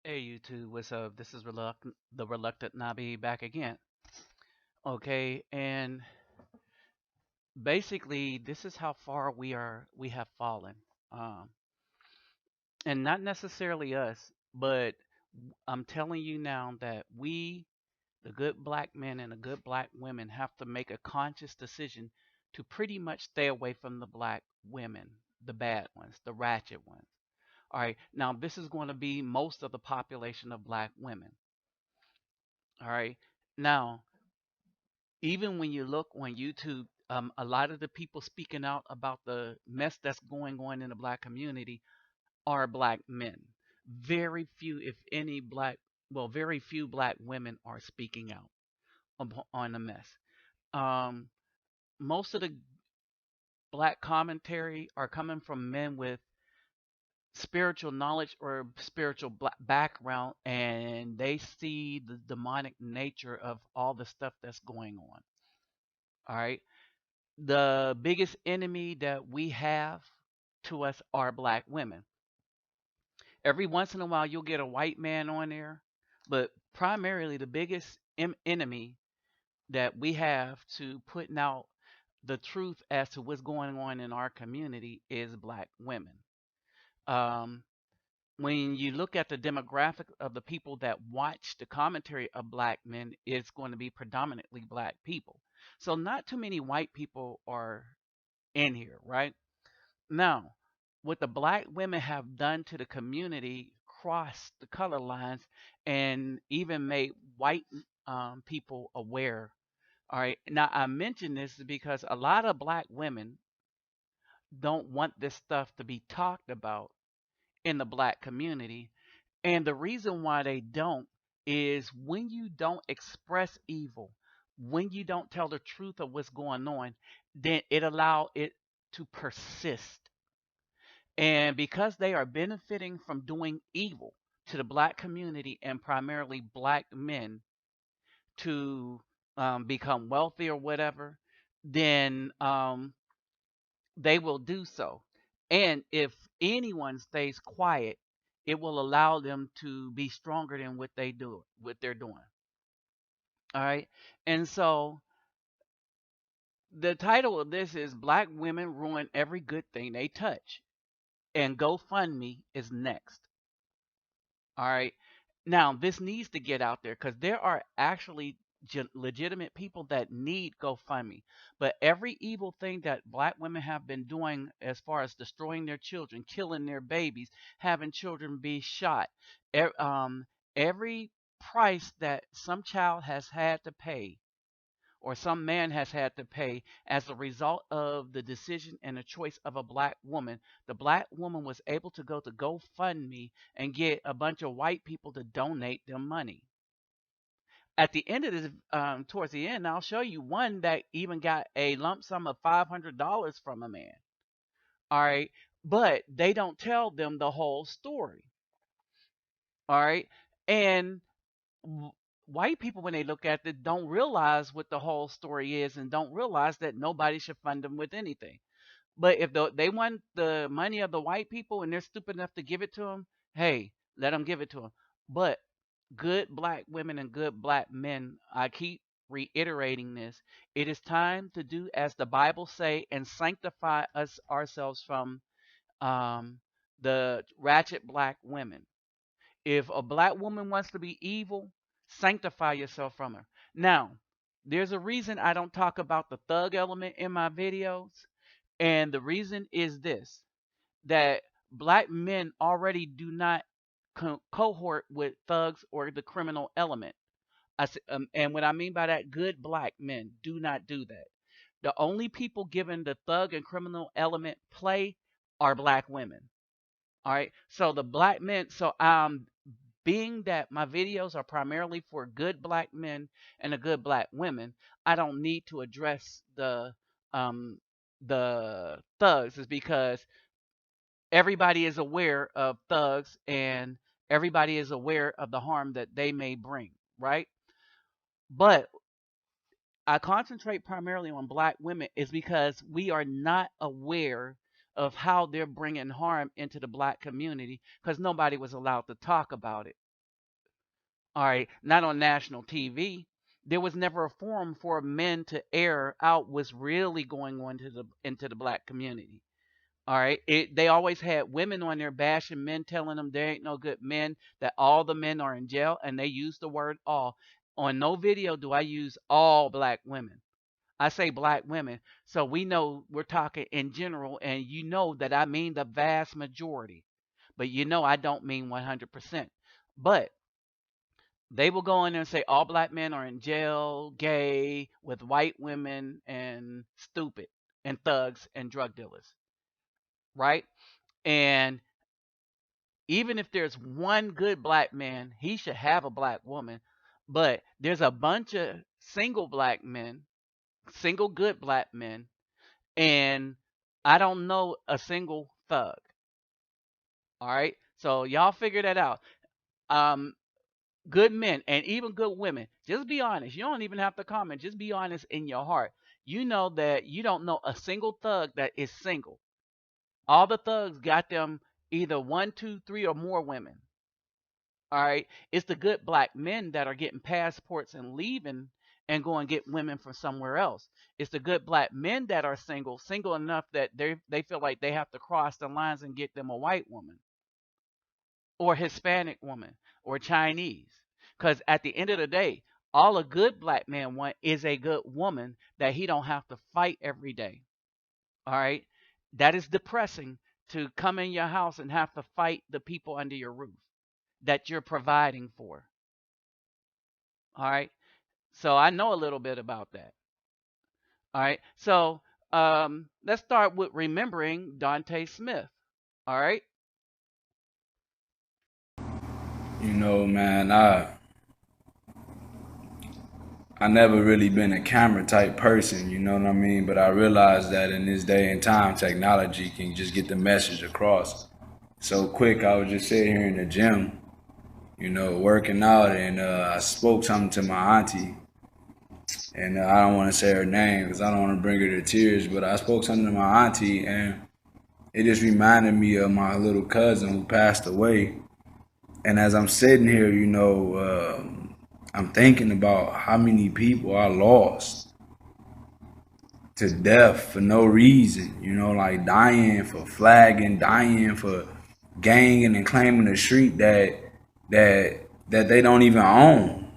Hey YouTube, what's up? This is the Reluctant Nabi back again. Okay, and basically this is how far we have fallen. Um, and not necessarily us, but I'm telling you now that we, the good black men and the good black women, have to make a conscious decision to pretty much stay away from the black women, the bad ones, the ratchet ones. All right, now this is going to be most of the population of black women. All right. Now, even when you look on YouTube, a lot of the people speaking out about the mess that's going on in the black community are black men. Very few, if any, very few black women are speaking out on the mess. Um, Most of the black commentary are coming from men with spiritual knowledge or spiritual background, and they see the demonic nature of all the stuff that's going on. All right. The biggest enemy that we have to us are black women. Every once in a while, you'll get a white man on there, but primarily the biggest enemy that we have to putting out the truth as to what's going on in our community is black women. Um, when you look at the demographic of the people that watch the commentary of black men, it's going to be predominantly black people. So not too many white people are in here, right? Now, what the black women have done to the community crossed the color lines and even made white people aware. All right. Now, I mention this because a lot of black women don't want this stuff to be talked about in the black community. And the reason why they don't is when you don't express evil, when you don't tell the truth of what's going on, then it allow it to persist. And because they are benefiting from doing evil to the black community and primarily black men to become wealthy or whatever, then they will do so. And if anyone stays quiet, it will allow them to be stronger than what they're doing. All right. And so the title of this is Black Women Ruin Every Good Thing They Touch. And GoFundMe is next. All right. Now, this needs to get out there because there are actually legitimate people that need GoFundMe. But every evil thing that black women have been doing, as far as destroying their children, killing their babies, having children be shot, every price that some child has had to pay or some man has had to pay as a result of the decision and the choice of a black woman. The black woman was able to go to GoFundMe and get a bunch of white people to donate them money. At the end of this, towards the end, I'll show you one that even got a lump sum of $500 from a man. All right. But they don't tell them the whole story. All right. And white people, when they look at it, don't realize what the whole story is and don't realize that nobody should fund them with anything. But if they want the money of the white people and they're stupid enough to give it to them, hey, let them give it to them. But good black women and good black men, I keep reiterating this. It is time to do as the Bible say and sanctify us ourselves from um, the ratchet black women. If a black woman wants to be evil, sanctify yourself from her. Now, there's a reason I don't talk about the thug element in my videos. And the reason is this, that black men already do not cohort with thugs or the criminal element. And what I mean by that, good black men do not do that. The only people given the thug and criminal element play are black women. All right. So the black men, being that my videos are primarily for good black men and the good black women, I don't need to address um the thugs is because everybody is aware of thugs and everybody is aware of the harm that they may bring, right? But I concentrate primarily on black women is because we are not aware of how they're bringing harm into the black community because nobody was allowed to talk about it. All right, not on national TV. There was never a forum for men to air out what's really going on into the black community. All right, they always had women on there bashing men, telling them there ain't no good men, that all the men are in jail, and they use the word all. On no video do I use all black women. I say black women, so we know we're talking in general, and you know that I mean the vast majority. But you know I don't mean 100%. But they will go in there and say all black men are in jail, gay, with white women, and stupid, and thugs and drug dealers, right? And even if there's one good black man, he should have a black woman. But there's a bunch of single black men, single good black men, and I don't know a single thug. All right, so y'all figure that out. Um, Good men and even good women. Just be honest. You don't even have to comment. Just be honest in your heart. You know that you don't know a single thug that is single. All the thugs got them either one, two, three, or more women. All right. It's the good black men that are getting passports and leaving and going to get women from somewhere else. It's the good black men that are single, single enough that they feel like they have to cross the lines and get them a white woman or Hispanic woman or Chinese. Because at the end of the day, all a good black man want is a good woman that he don't have to fight every day. All right. That is depressing to come in your house and have to fight the people under your roof that you're providing for. All right. So I know a little bit about that. All right. So let's start with remembering Dante Smith. All right. Man, I never really been a camera type person, you know what I mean? But I realized that in this day and time, technology can just get the message across so quick. I was just sitting here in the gym, working out, and I spoke something to my auntie, and I don't want to say her name because I don't want to bring her to tears, but I spoke something to my auntie, and it just reminded me of my little cousin who passed away. And as I'm sitting here, I'm thinking about how many people I lost to death for no reason, like dying for flagging, dying for ganging and claiming a street that that they don't even own.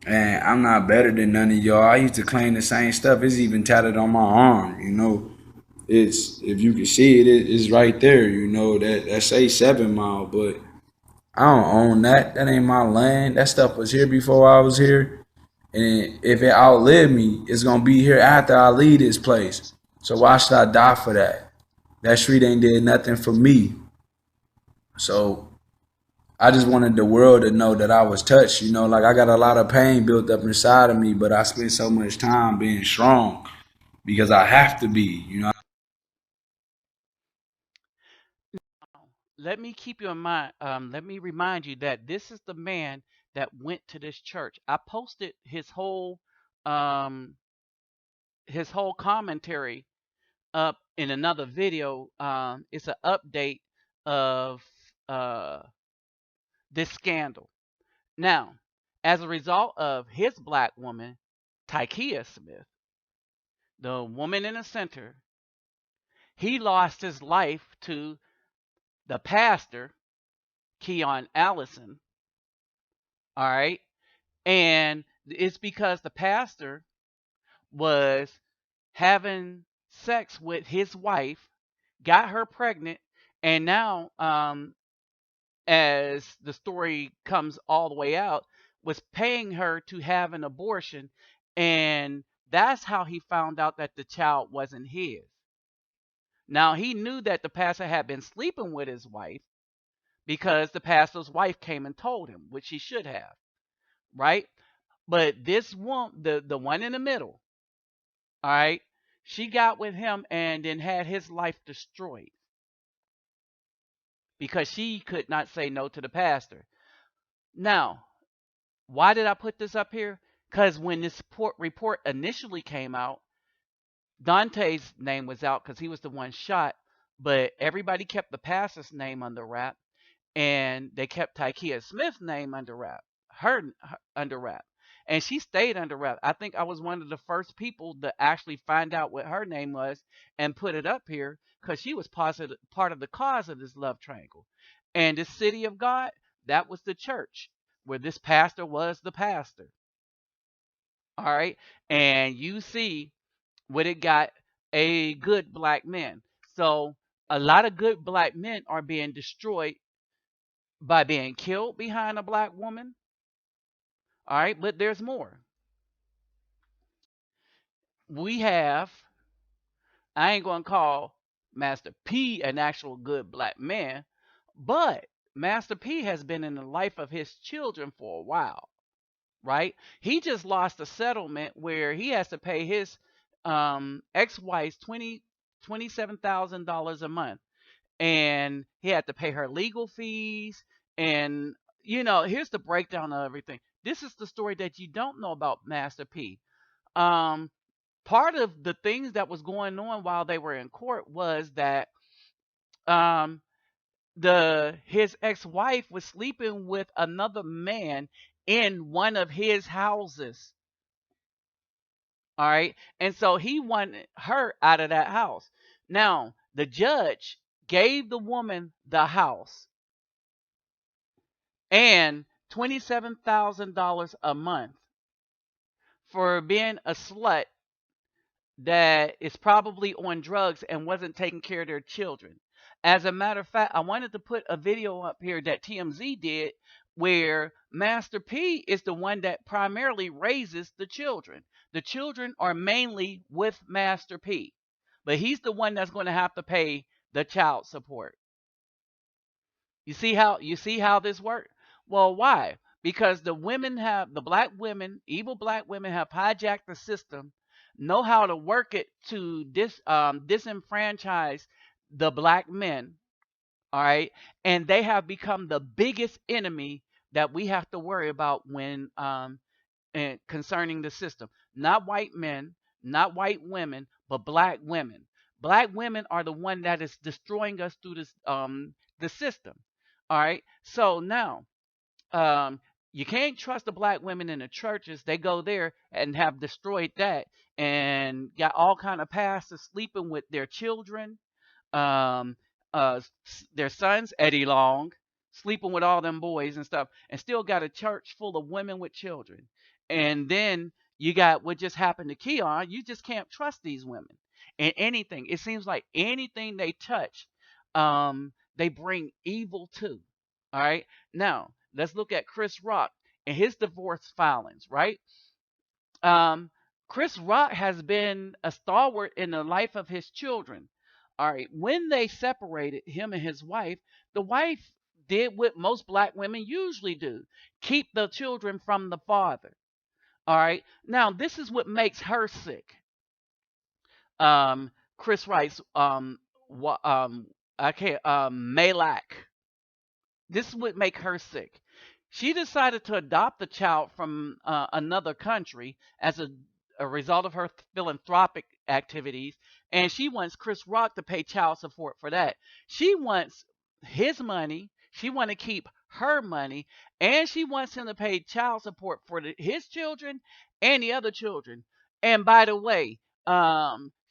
And I'm not better than none of y'all. I used to claim the same stuff. It's even tatted on my arm. It's if you can see it, it's right there. That say 7 Mile, but I don't own that. That ain't my land. That stuff was here before I was here. And if it outlived me, it's gonna be here after I leave this place. So why should I die for that? That street ain't did nothing for me. So I just wanted the world to know that I was touched. Like I got a lot of pain built up inside of me, but I spent so much time being strong because I have to be. Let me keep you in mind. Let me remind you that this is the man that went to this church. I posted um, his whole commentary up in another video. It's an update of uh, this scandal. Now, as a result of his black woman, Tykia Smith, the woman in the center, he lost his life to the pastor, Keon Allison. All right. And it's because the pastor was having sex with his wife, got her pregnant, and now, as the story comes all the way out, was paying her to have an abortion. And that's how he found out that the child wasn't his. Now, he knew that the pastor had been sleeping with his wife because the pastor's wife came and told him, which she should have, right? But this one, the one in the middle, all right, she got with him and then had his life destroyed because she could not say no to the pastor. Now, why did I put this up here? Because when this report initially came out, Dante's name was out because he was the one shot, but everybody kept the pastor's name under wrap and they kept Tykia Smith's name under wrap. her under wrap, and she stayed under wrap. I think I was one of the first people to actually find out what her name was and put it up here because she was part of the cause of this love triangle. And the city of God, that was the church where this pastor was the pastor. All right, and you see what it got, a good black man. So a lot of good black men are being destroyed by being killed behind a black woman. All right, but there's more. We have, I ain't going to call Master P an actual good black man, but Master P has been in the life of his children for a while, right? He just lost a settlement where he has to pay his ex-wife's $27,000 a month, and he had to pay her legal fees. And here's the breakdown of everything. This is the story that you don't know about Master P. Um, Part of the things that was going on while they were in court was that um, the his ex-wife was sleeping with another man in one of his houses. All right, and so he wanted her out of that house. Now the judge gave the woman the house and $27,000 a month for being a slut that is probably on drugs and wasn't taking care of their children. As a matter of fact, I wanted to put a video up here that TMZ did where Master P is the one that primarily raises the children. The children are mainly with Master P, but he's the one that's going to have to pay the child support. You see how this works? Well, why? Because the black women, evil black women have hijacked the system, know how to work it to disenfranchise the black men, all right? And they have become the biggest enemy that we have to worry about when and concerning the system. Not white men, not white women, but black women. Black women are the one that is destroying us through the system. All right. So now, um, you can't trust the black women in the churches. They go there and have destroyed that and got all kind of pastors sleeping with their children, um, their sons, Eddie Long, sleeping with all them boys and stuff, and still got a church full of women with children. And then you got what just happened to Keon. You just can't trust these women in anything. It seems like anything they touch, they bring evil to. All right. Now let's look at Chris Rock and his divorce filings. Right. Um, Chris Rock has been a stalwart in the life of his children. All right. When they separated, him and his wife, the wife did what most black women usually do: keep the children from the father. All right. Now, this is what makes her sick. Chris writes, I can't, Malak. This would make her sick. She decided to adopt a child from another country as a result of her philanthropic activities, and she wants Chris Rock to pay child support for that. She wants his money. She wants to keep her money, and she wants him to pay child support for his children and the other children. And by the way,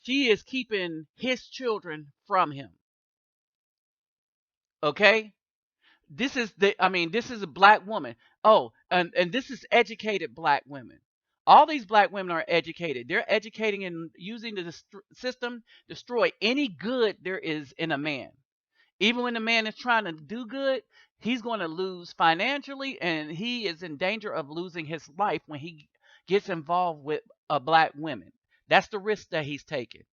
she is keeping his children from him. Okay, this is a black woman. Oh, and this is educated black women. All these black women are educated. They're educating and using the system destroy any good there is in a man. Even when the man is trying to do good, he's going to lose financially, and he is in danger of losing his life when he gets involved with a black woman. That's the risk that he's taking.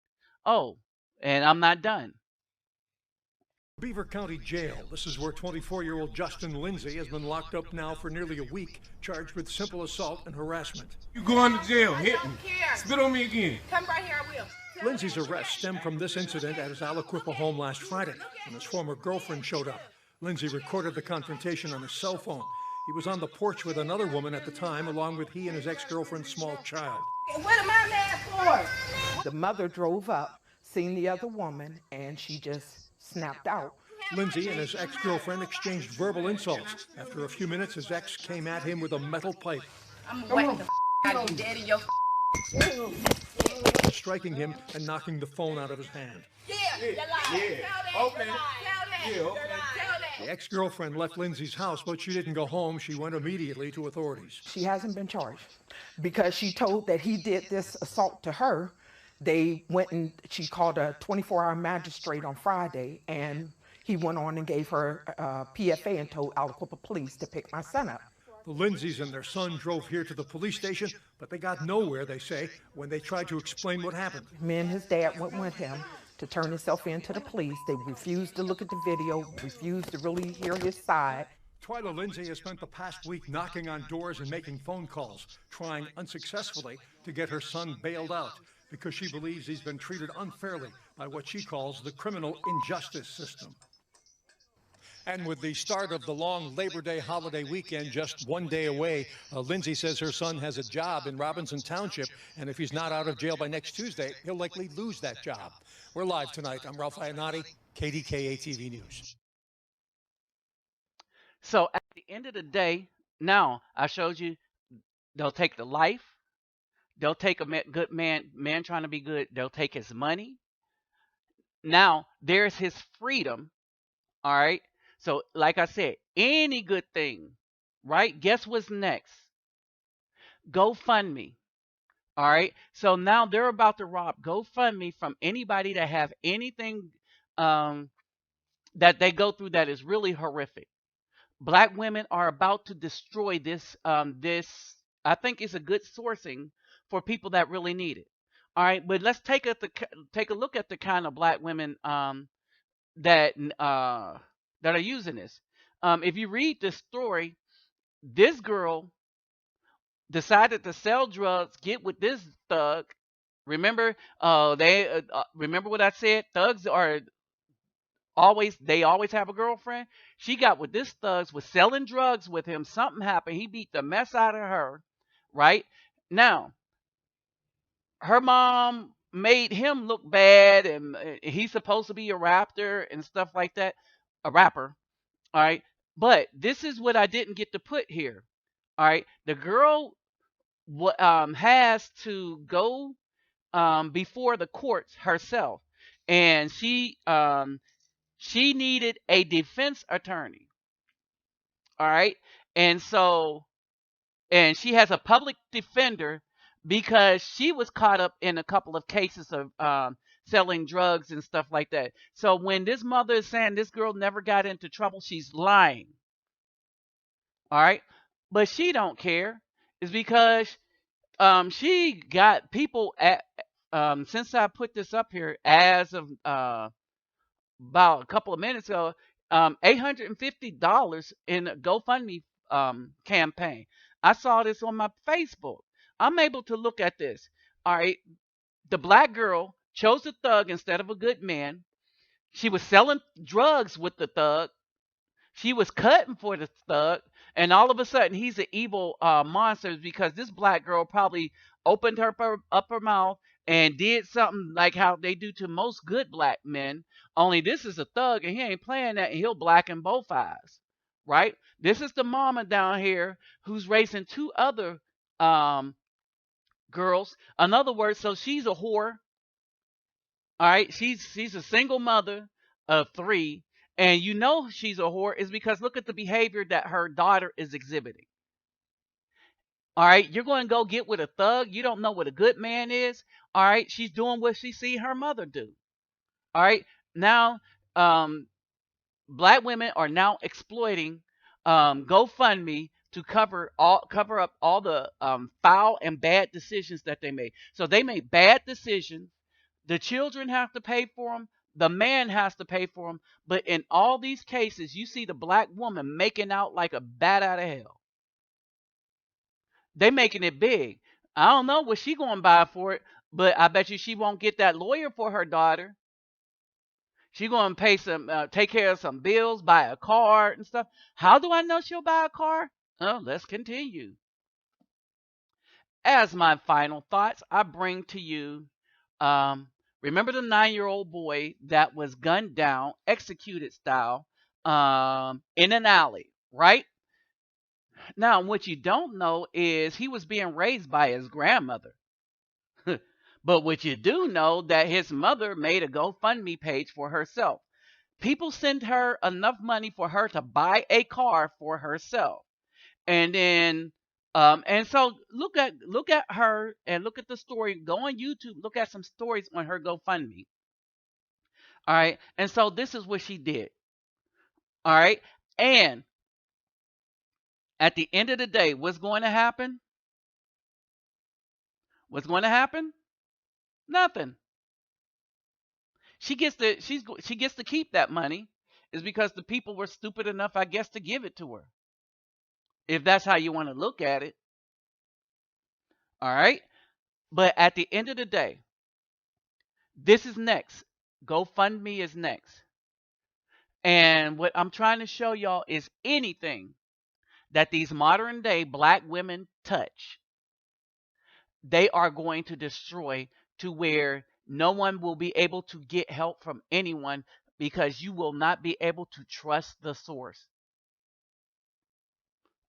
Oh, and I'm not done. Beaver County Jail. This is where 24-year-old Justin Lindsay has been locked up now for nearly a week, charged with simple assault and harassment. You going to jail, hit me. Spit on me again. Come right here, I will. Lindsay's arrest stemmed from this incident at his Aliquippa home last Friday, when his former girlfriend showed up. Lindsay recorded the confrontation on his cell phone. He was on the porch with another woman at the time, along with he and his ex-girlfriend's small child. What am I mad for? The mother drove up, seen the other woman, and she just snapped out. Lindsay and his ex-girlfriend exchanged verbal insults. After a few minutes, his ex came at him with a metal pipe, I'm whacking the out of you, dead in your striking him and knocking the phone out of his hand. Yeah, you lie. Tell that. Okay. Tell that. Yeah, okay. Tell that. The ex-girlfriend left Lindsay's house, but she didn't go home. She went immediately to authorities. She hasn't been charged because she told that he did this assault to her. They went and she called a 24-hour magistrate on Friday, and he went on and gave her PFA and told Aliquippa Police to pick my son up. The Lindsays and their son drove here to the police station, but they got nowhere, they say, when they tried to explain what happened. Me and his dad went with him to turn himself in to the police. They refused to look at the video, refused to really hear his side. Twyla Lindsay has spent the past week knocking on doors and making phone calls, trying unsuccessfully to get her son bailed out because she believes he's been treated unfairly by what she calls the criminal injustice system. And with the start of the long Labor Day holiday weekend just one day away, Lindsay says her son has a job in Robinson Township, and if he's not out of jail by next Tuesday, he'll likely lose that job. We're live tonight. I'm Ralph Iannotti, KDKA TV News. So at the end of the day, now I showed you they'll take the life, they'll take a good man trying to be good, they'll take his money. Now there's his freedom. All right. So like I said, any good thing, right? Guess what's next? GoFundMe. All right. So now they're about to rob GoFundMe from anybody that have anything that they go through that is really horrific. Black women are about to destroy this. I think it's a good sourcing for people that really need it. All right, but let's take a look at the kind of black women that are using this. If you read this story, this girl decided to sell drugs, get with this thug. Remember, remember what I said? Thugs are they always have a girlfriend. She got with this thugs, was selling drugs with him. Something happened. He beat the mess out of her. Right now, her mom made him look bad, and he's supposed to be a rapper and stuff like that. A rapper. All right. But this is what I didn't get to put here. All right. The girl has to go before the courts herself, and she needed a defense attorney. All right. And so, and she has a public defender because she was caught up in a couple of cases of selling drugs and stuff like that. So when this mother is saying this girl never got into trouble, she's lying. All right. But she don't care. It's because she got people at since I put this up here as of about a couple of minutes ago, $850 in a GoFundMe campaign. I saw this on my Facebook. I'm able to look at this. All right. The black girl chose a thug instead of a good man. She was selling drugs with the thug. She was cutting for the thug. And all of a sudden, he's an evil monster because this black girl probably opened up her mouth and did something like how they do to most good black men. Only this is a thug, and he ain't playing that, and he'll blacken both eyes. Right? This is the mama down here who's raising two other girls. In other words, so she's a whore. All right, she's a single mother of three, and you know she's a whore is because look at the behavior that her daughter is exhibiting. All right, you're going to go get with a thug. You don't know what a good man is. All right, she's doing what she see her mother do. All right, now black women are now exploiting GoFundMe to cover up all the foul and bad decisions that they made. So they made bad decisions. The children have to pay for them. The man has to pay for them. But in all these cases, you see the black woman making out like a bat out of hell. They making it big. I don't know what she going to buy for it, but I bet you she won't get that lawyer for her daughter. She going to pay take care of some bills, buy a car and stuff. How do I know she'll buy a car? Oh, let's continue. As my final thoughts, I bring to you Remember the 9-year-old boy that was gunned down, executed style, in an alley, right? Now, what you don't know is he was being raised by his grandmother. But what you do know that his mother made a GoFundMe page for herself. People send her enough money for her to buy a car for herself. And then and so look at her and look at the story. Go on YouTube, look at some stories on her GoFundMe. All right. And so this is what she did. All right. And at the end of the day, what's going to happen? What's going to happen? Nothing. She gets to keep that money is because the people were stupid enough, I guess, to give it to her. If that's how you want to look at it. All right. But at the end of the day, this is next. GoFundMe is next. And what I'm trying to show y'all is anything that these modern day black women touch, they are going to destroy to where no one will be able to get help from anyone because you will not be able to trust the source.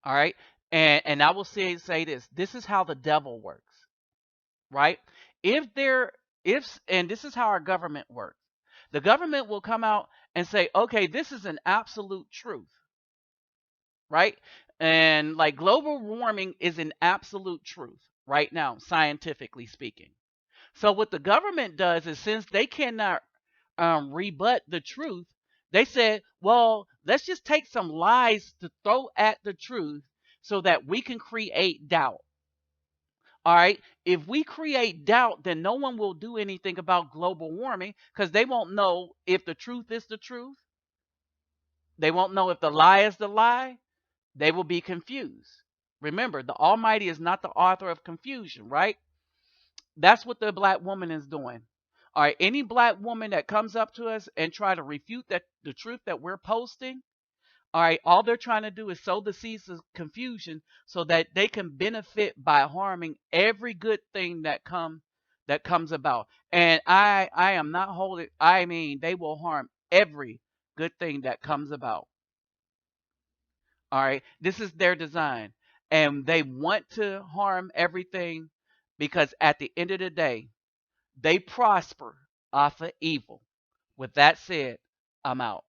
All right. And I will say this. This is how the devil works, right? If there if and this is how our government works. The government will come out and say, okay, this is an absolute truth, right? And like global warming is an absolute truth right now, scientifically speaking. So what the government does is since they cannot rebut the truth, they said, well, let's just take some lies to throw at the truth so that we can create doubt. All right. If we create doubt, then no one will do anything about global warming because they won't know if the truth is the truth. They won't know if the lie is the lie. They will be confused. Remember, the Almighty is not the author of confusion, right? That's what the black woman is doing. All right, any black woman that comes up to us and try to refute that the truth that we're posting, all right, all they're trying to do is sow the seeds of confusion so that they can benefit by harming every good thing that comes about. And I am not holding. I mean, they will harm every good thing that comes about. All right, this is their design, and they want to harm everything because at the end of the day, they prosper off of evil. With that said, I'm out.